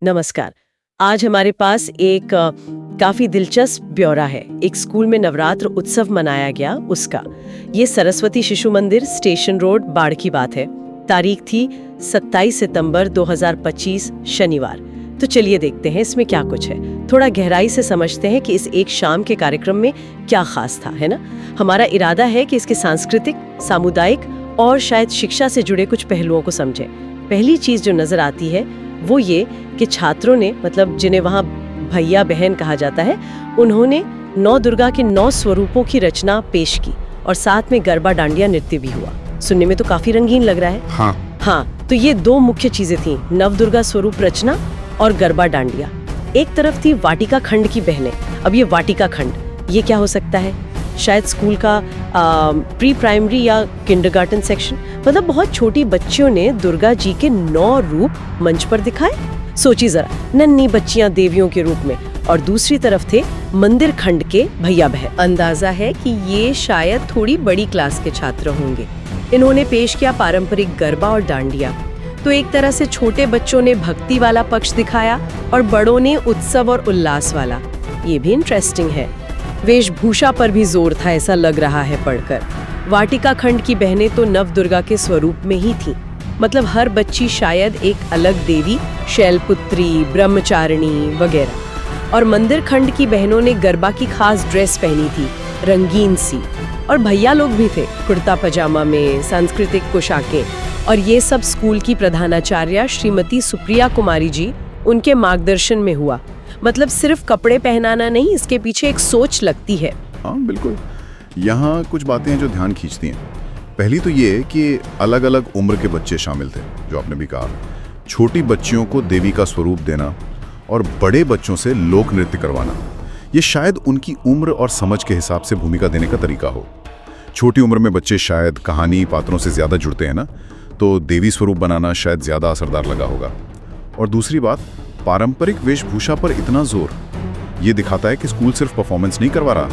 नमस्कार। आज हमारे पास एक काफी दिलचस्प ब्यौरा है। एक स्कूल में नवरात्र उत्सव मनाया गया उसका। ये सरस्वती शिशु मंदिर, स्टेशन रोड, बाढ़ की बात है। तारीख थी 27 सितंबर 2025 शनिवार। तो चलिए देखते हैं इसमें क्या कुछ है। थोड़ा गहराई से समझते हैं कि इस एक शाम के कार्यक्रम में क्या खास था, है ना। हमारा इरादा है कि इसके सांस्कृतिक, सामुदायिक और शायद शिक्षा से जुड़े कुछ पहलुओं को समझें। पहली चीज जो नजर आती है वो ये कि छात्रों ने, मतलब जिन्हें वहाँ भैया बहन कहा जाता है, उन्होंने नौ दुर्गा के 9 स्वरूपों की रचना पेश की और साथ में गरबा डांडिया नृत्य भी हुआ। सुनने में तो काफी रंगीन लग रहा है। हाँ, तो ये 2 मुख्य चीजें थी, नवदुर्गा स्वरूप रचना और गरबा डांडिया। एक तरफ थी वाटिका खंड की बहनें। अब ये वाटिका खंड ये क्या हो सकता है? शायद स्कूल का प्री प्राइमरी या किंडरगार्टन सेक्शन। मतलब बहुत छोटी बच्चियों ने दुर्गा जी के 9 रूप मंच पर दिखाए। सोची जरा, नन्ही बच्चियां देवियों के रूप में, और दूसरी तरफ थे मंदिर खंड के भैया बहन। अंदाजा है कि ये शायद थोड़ी बड़ी क्लास के छात्र होंगे। इन्होंने पेश किया पारंपरिक गरबा और डांडिया। तो एक तरह से छोटे बच्चों ने भक्ति वाला पक्ष दिखाया और बड़ों ने उत्सव और उल्लास वाला। ये भी इंटरेस्टिंग है। वेशभूषा पर भी जोर था, ऐसा लग रहा है पढ़कर। वाटिका खंड की बहनें तो नवदुर्गा के स्वरूप में ही थीं। मतलब हर बच्ची शायद एक अलग देवी, शैलपुत्री, ब्रह्मचारिणी वगैरह। और मंदिर खंड की बहनों ने गरबा की खास ड्रेस पहनी थी, रंगीन सी। और भैया लोग भी थे, कुर्ता पजामा में, सांस्कृतिक पोशाकें। और ये सब स्कूल की प्रधानाचार्य श्रीमती सुप्रिया कुमारी जी, उनके मार्गदर्शन में हुआ। मतलब सिर्फ कपड़े पहनाना नहीं, इसके पीछे एक सोच लगती है। हाँ बिल्कुल। यहाँ कुछ बातें हैं जो ध्यान खींचती हैं। पहली तो ये कि अलग अलग उम्र के बच्चे शामिल थे, जो आपने भी कहा। छोटी बच्चियों को देवी का स्वरूप देना और बड़े बच्चों से लोक नृत्य करवाना, ये शायद उनकी उम्र और समझ के हिसाब से भूमिका देने का तरीका हो। छोटी उम्र में बच्चे शायद कहानी पात्रों से ज्यादा जुड़ते हैं ना, तो देवी स्वरूप बनाना शायद ज्यादा असरदार लगा होगा। और दूसरी बात, पारंपरिक वेशभूषा पर इतना जोर, ये दिखाता है कि स्कूल सिर्फ परफॉर्मेंस नहीं करवा रहा,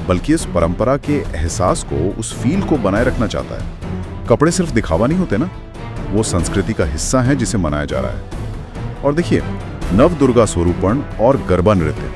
बल्कि इस परंपरा के एहसास को, उस फील को बनाए रखना चाहता है। कपड़े सिर्फ दिखावा नहीं होते ना, वो संस्कृति का हिस्सा है जिसे मनाया जा रहा है। और देखिए, नवदुर्गा स्वरूपण और गरबा नृत्य,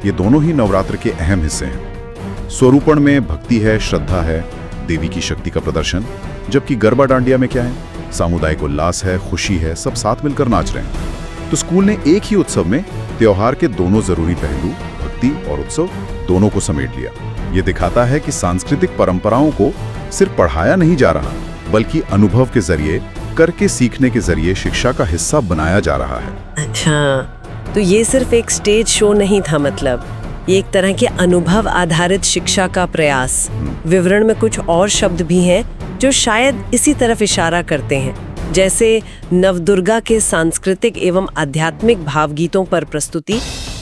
ये दोनों ही नवरात्र के अहम हिस्से हैं। स्वरूपण में भक्ति है, श्रद्धा है, देवी की शक्ति का प्रदर्शन। जबकि गरबा डांडिया में क्या है? सामुदायिक उल्लास है, खुशी है, सब साथ मिलकर नाच रहे हैं। तो स्कूल ने एक ही उत्सव में त्योहार के दोनों जरूरी पहलू, भक्ति और उत्सव, दोनों को समेट लिया। ये दिखाता है कि सांस्कृतिक परंपराओं को सिर्फ पढ़ाया नहीं जा रहा, बल्कि अनुभव के जरिए, करके सीखने के जरिए शिक्षा का हिस्सा बनाया जा रहा है। अच्छा, तो ये सिर्फ एक स्टेज शो नहीं था, मतलब ये एक तरह के अनुभव आधारित शिक्षा का प्रयास। विवरण में कुछ और शब्द भी हैं जो शायद इसी तरफ इशारा करते हैं, जैसे नवदुर्गा के सांस्कृतिक एवं आध्यात्मिक भावगीतों पर प्रस्तुति,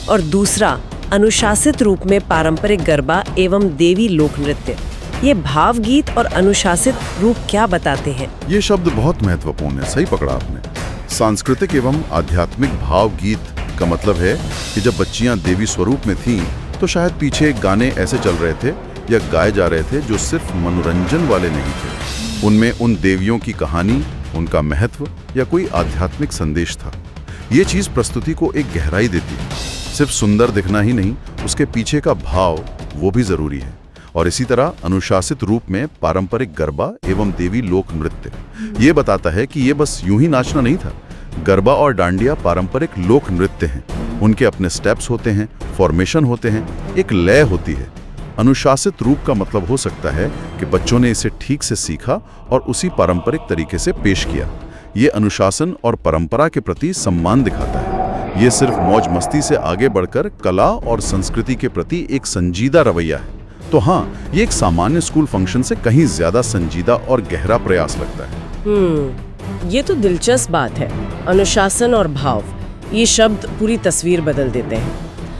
और दूसरा अनुशासित रूप में पारंपरिक गरबा एवं देवी लोक नृत्य। ये भावगीत और अनुशासित रूप क्या बताते हैं? ये शब्द बहुत महत्वपूर्ण है, सही पकड़ा आपने। सांस्कृतिक एवं आध्यात्मिक भावगीत का मतलब है कि जब बच्चियां देवी स्वरूप में थीं, तो शायद पीछे गाने ऐसे चल रहे थे या गाए जा रहे थे जो सिर्फ मनोरंजन वाले नहीं थे। उनमें उन देवियों की कहानी, उनका महत्व या कोई आध्यात्मिक संदेश था। ये चीज प्रस्तुति को एक गहराई देती है। सिर्फ सुंदर दिखना ही नहीं, उसके पीछे का भाव वो भी जरूरी है। और इसी तरह अनुशासित रूप में पारंपरिक गरबा एवं देवी लोक नृत्य ये बताता है कि ये बस यूं ही नाचना नहीं था। गरबा और डांडिया पारंपरिक लोक नृत्य हैं। उनके अपने स्टेप्स होते हैं, फॉर्मेशन होते हैं, एक लय होती है। अनुशासित रूप का मतलब हो सकता है कि बच्चों ने इसे ठीक से सीखा और उसी पारंपरिक तरीके से पेश किया। ये अनुशासन और परंपरा के प्रति सम्मान दिखाता है। ये सिर्फ मौज मस्ती से आगे बढ़कर कला और संस्कृति के प्रति एक संजीदा रवैया है। तो हाँ, ये एक सामान्य स्कूल फंक्शन से कहीं ज्यादा संजीदा और गहरा प्रयास लगता है। ये तो दिलचस्प बात है। अनुशासन और भाव, ये शब्द पूरी तस्वीर बदल देते हैं।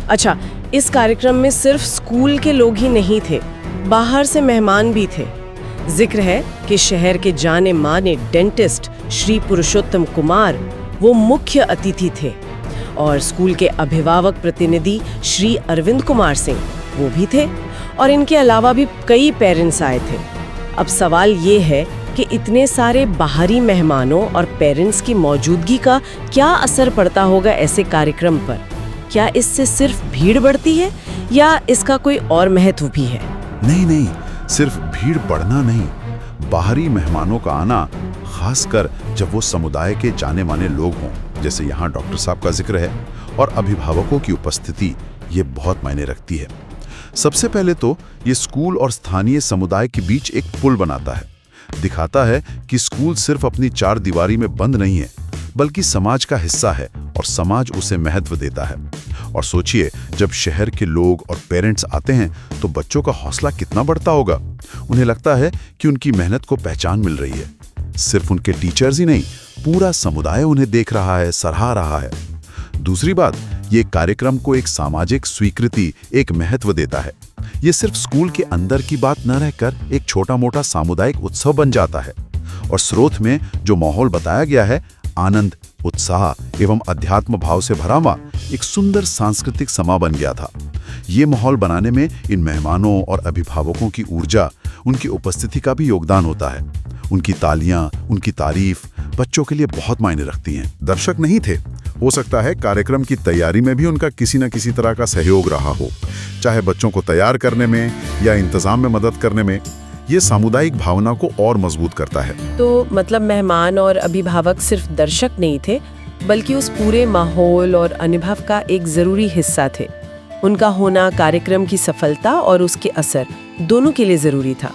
अच्छा, इस कार्यक्रम में सिर्फ स्कूल के लोग ही नहीं थे, बाहर से मेहमान भी थे। जिक्र है कि शहर के जाने माने डेंटिस्ट श्री पुरुषोत्तम कुमार वो मुख्य अतिथि थे, और स्कूल के अभिभावक प्रतिनिधि श्री अरविंद कुमार सिंह वो भी थे, और इनके अलावा भी कई पेरेंट्स आए थे। अब सवाल ये है कि इतने सारे बाहरी मेहमानों और पेरेंट्स की मौजूदगी का क्या असर पड़ता होगा ऐसे कार्यक्रम पर। क्या इससे सिर्फ भीड़ बढ़ती है या इसका कोई और महत्व भी है? नहीं, सिर्फ भीड़ बढ़ना नहीं, बाहरी मेहमानों का आना, खासकर जब वो समुदाय के जाने माने लोग हों, जैसे यहाँ डॉक्टर साहब का जिक्र है, और अभिभावकों की उपस्थिति, ये बहुत मायने रखती है। सबसे पहले तो ये स्कूल और स्थानीय समुदाय के बीच एक पुल बनाता है, दिखाता है कि स्कूल सिर्फ अपनी चार दीवारी में बंद नहीं है, बल्कि समाज का हिस्सा है और समाज उसे महत्व देता है। और सोचिए, जब शहर के लोग और पेरेंट्स आते हैं तो बच्चों का हौसला कितना बढ़ता होगा। उन्हें लगता है कि उनकी मेहनत को पहचान मिल रही है। सिर्फ उनके टीचर्स ही नहीं, पूरा समुदाय उन्हें देख रहा है, सराहा रहा है। दूसरी बात, ये कार्यक्रम को एक सामाजिक स्वीकृति, एक महत्व देता है। ये सिर्फ स्कूल के अंदर की बात न रहकर एक छोटा मोटा सामुदायिक उत्सव बन जाता है। और स्रोत में जो माहौल बताया गया है, आनंद, उत्साह एवं अध्यात्म भाव से भरा हुआ एक सुंदर सांस्कृतिक समा बन गया था। ये माहौल बनाने में इन मेहमानों और अभिभावकों की ऊर्जा, उनकी उपस्थिति का भी योगदान होता है। उनकी तालियां, उनकी तारीफ बच्चों के लिए बहुत मायने रखती हैं। दर्शक नहीं थे, हो सकता है कार्यक्रम की तैयारी में भी उनका किसी न किसी तरह का सहयोग रहा हो, चाहे बच्चों को तैयार करने में या इंतजाम में मदद करने में। ये सामुदायिक भावना को और मजबूत करता है। तो मतलब मेहमान और अभिभावक सिर्फ दर्शक नहीं थे, बल्कि उस पूरे माहौल और अनुभव का एक जरूरी हिस्सा थे। उनका होना कार्यक्रम की सफलता और उसके असर दोनों के लिए जरूरी था।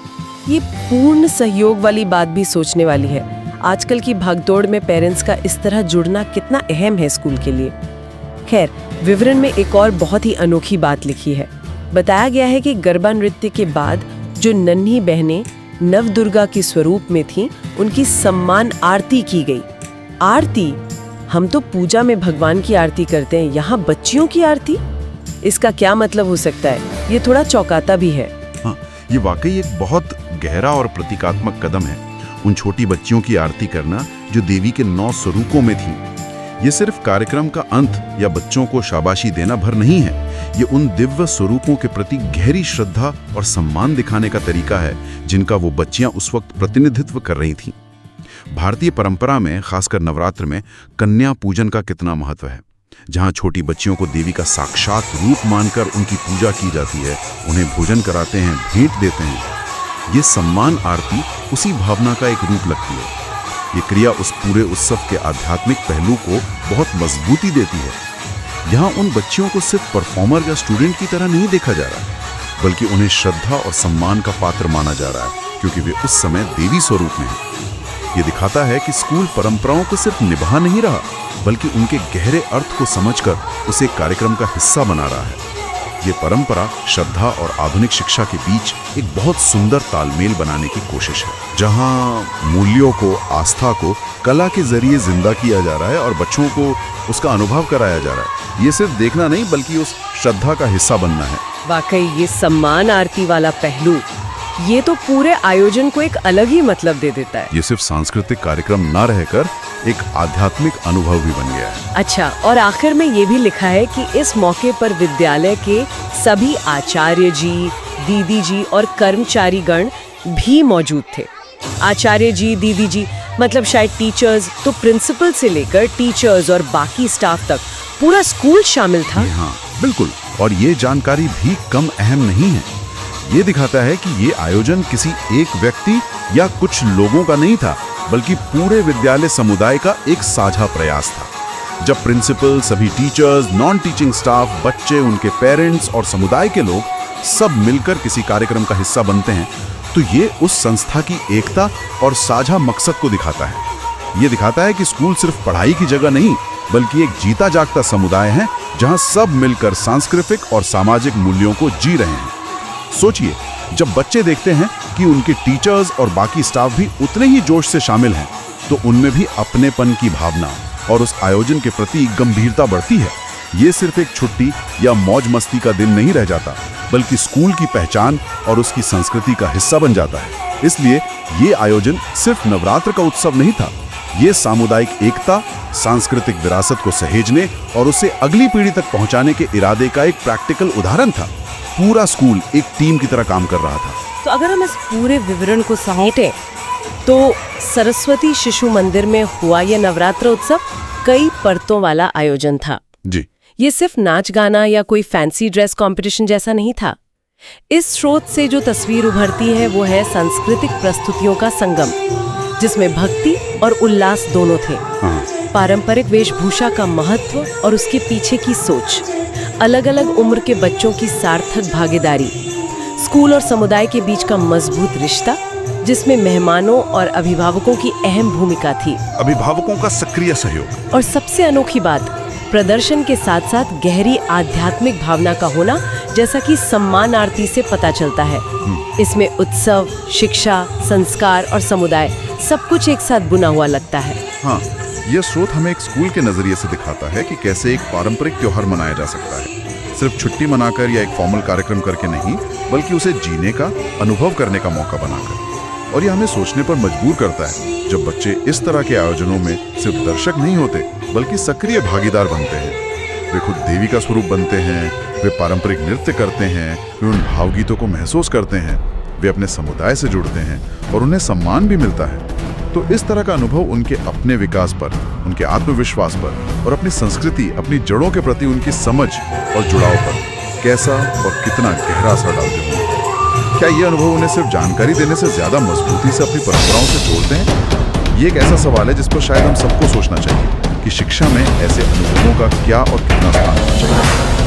ये पूर्ण सहयोग वाली बात भी सोचने वाली है। आजकल की भागदौड़ में पेरेंट्स का इस तरह जुड़ना कितना अहम है स्कूल के लिए। खैर, विवरण में एक और बहुत ही अनोखी बात लिखी है। बताया गया है कि गरबा नृत्य के बाद जो नन्ही बहनें नवदुर्गा के स्वरूप में थीं, उनकी सम्मान आरती की गई। आरती? हम तो पूजा में भगवान की आरती करते हैं, यहाँ बच्चियों की आरती? इसका क्या मतलब हो सकता है? ये थोड़ा चौंकाता भी है। हाँ, ये वाकई एक बहुत गहरा और प्रतीकात्मक कदम है। उन छोटी बच्चियों की आरती करना जो देवी के 9 स्वरूपों में थी। ये सिर्फ कार्यक्रम का अंत या बच्चों को शाबाशी देना भर नहीं है। ये उन दिव्य स्वरूपों के प्रति गहरी श्रद्धा और सम्मान दिखाने का तरीका है, जिनका वो बच्चियां उस वक्त प्रतिनिधित्व कर रही थीं। भारतीय परंपरा में, खासकर नवरात्र में, कन्या पूजन का कितना महत्व है, जहां छोटी बच्चियों को देवी का साक्षात रूप मानकर उनकी पूजा की जाती है, उन्हें भोजन कराते हैं, भेंट देते हैं। ये सम्मान आरती उसी भावना का एक रूप लगती है। ये क्रिया उस पूरे उत्सव के आध्यात्मिक पहलू को बहुत मजबूती देती है। यहाँ उन बच्चियों को सिर्फ परफॉर्मर या स्टूडेंट की तरह नहीं देखा जा रहा, बल्कि उन्हें श्रद्धा और सम्मान का पात्र माना जा रहा है, क्योंकि वे उस समय देवी स्वरूप में हैं। ये दिखाता है कि स्कूल परंपराओं को सिर्फ निभा नहीं रहा, बल्कि उनके गहरे अर्थ को समझकर उसे कार्यक्रम का हिस्सा बना रहा है। ये परंपरा श्रद्धा और आधुनिक शिक्षा के बीच एक बहुत सुंदर तालमेल बनाने की कोशिश है, जहां मूल्यों को, आस्था को कला के जरिए जिंदा किया जा रहा है और बच्चों को उसका अनुभव कराया जा रहा है। ये सिर्फ देखना नहीं, बल्कि उस श्रद्धा का हिस्सा बनना है। वाकई ये सम्मान आरती वाला पहलू, ये तो पूरे आयोजन को एक अलग ही मतलब दे देता है। ये सिर्फ सांस्कृतिक कार्यक्रम ना रहकर एक आध्यात्मिक अनुभव भी बन गया है। अच्छा, और आखिर में ये भी लिखा है कि इस मौके पर विद्यालय के सभी आचार्य जी, दीदी जी और कर्मचारी गण भी मौजूद थे। आचार्य जी, दीदी जी मतलब शायद टीचर्स, तो प्रिंसिपल से लेकर टीचर्स और बाकी स्टाफ तक पूरा स्कूल शामिल था। हाँ, बिल्कुल। और ये जानकारी भी कम अहम नहीं है। ये दिखाता है कि ये आयोजन किसी एक व्यक्ति या कुछ लोगों का नहीं था, बल्कि पूरे विद्यालय समुदाय का एक साझा प्रयास था। जब प्रिंसिपल, सभी टीचर्स, नॉन टीचिंग स्टाफ, बच्चे, उनके पेरेंट्स और समुदाय के लोग सब मिलकर किसी कार्यक्रम का हिस्सा बनते हैं, तो ये उस संस्था की एकता और साझा मकसद को दिखाता है। ये दिखाता है कि स्कूल सिर्फ पढ़ाई की जगह नहीं, बल्कि एक जीता जागता समुदाय है, जहां सब मिलकर सांस्कृतिक और सामाजिक मूल्यों को जी रहे हैं। सोचिए, जब बच्चे देखते हैं कि उनके टीचर्स और बाकी स्टाफ भी उतने ही जोश से शामिल हैं, तो उनमें भी अपनेपन की भावना और उस आयोजन के प्रति गंभीरता बढ़ती है। ये सिर्फ एक छुट्टी या मौज मस्ती का दिन नहीं रह जाता, बल्कि स्कूल की पहचान और उसकी संस्कृति का हिस्सा बन जाता है। इसलिए ये आयोजन सिर्फ नवरात्र का उत्सव नहीं था, ये सामुदायिक एकता, सांस्कृतिक विरासत को सहेजने और उसे अगली पीढ़ी तक पहुंचाने के इरादे का एक प्रैक्टिकल उदाहरण था। पूरा स्कूल एक टीम की तरह काम कर रहा था। तो अगर हम इस पूरे विवरण को समेटें, तो सरस्वती शिशु मंदिर में हुआ यह नवरात्र उत्सव कई परतों वाला आयोजन था। जी। ये सिर्फ नाच गाना या कोई फैंसी ड्रेस कंपटीशन जैसा नहीं था। इस स्रोत से जो तस्वीर उभरती है वो है सांस्कृतिक प्रस्तुतियों का संगम, जिसमें भक्ति और उल्लास दोनों थे। पारंपरिक वेशभूषा का महत्व और उसके पीछे की सोच, अलग अलग उम्र के बच्चों की सार्थक भागीदारी, स्कूल और समुदाय के बीच का मजबूत रिश्ता, जिसमें मेहमानों और अभिभावकों की अहम भूमिका थी। अभिभावकों का सक्रिय सहयोग। और सबसे अनोखी बात, प्रदर्शन के साथ साथ गहरी आध्यात्मिक भावना का होना, जैसा कि सम्मान आरती से पता चलता है। इसमें उत्सव, शिक्षा, संस्कार और समुदाय सब कुछ एक साथ बुना हुआ लगता है। हाँ, यह स्रोत हमें एक स्कूल के नजरिए से दिखाता है कि कैसे एक पारंपरिक त्योहार मनाया जा सकता है, सिर्फ छुट्टी मनाकर या एक फॉर्मल कार्यक्रम करके नहीं, बल्कि उसे जीने का, अनुभव करने का मौका बनाकर। और यह हमें सोचने पर मजबूर करता है, जब बच्चे इस तरह के आयोजनों में सिर्फ दर्शक नहीं होते बल्कि सक्रिय भागीदार बनते हैं। वे खुद देवी का स्वरूप बनते हैं, वे पारंपरिक नृत्य करते हैं, वे उन भावगीतों को महसूस करते हैं, वे अपने समुदाय से जुड़ते हैं और उन्हें सम्मान भी मिलता है। तो इस तरह का अनुभव उनके अपने विकास पर, उनके आत्मविश्वास पर और अपनी संस्कृति, अपनी जड़ों के प्रति उनकी समझ और जुड़ाव पर कैसा और कितना गहरा असर डालते हैं। क्या ये अनुभव उन्हें सिर्फ जानकारी देने से ज्यादा मजबूती से अपनी परंपराओं से जोड़ते हैं? ये एक ऐसा सवाल है जिस पर शायद हम सबको सोचना चाहिए कि शिक्षा में ऐसे अनुभवों का क्या और कितना स्थान होना चाहिए।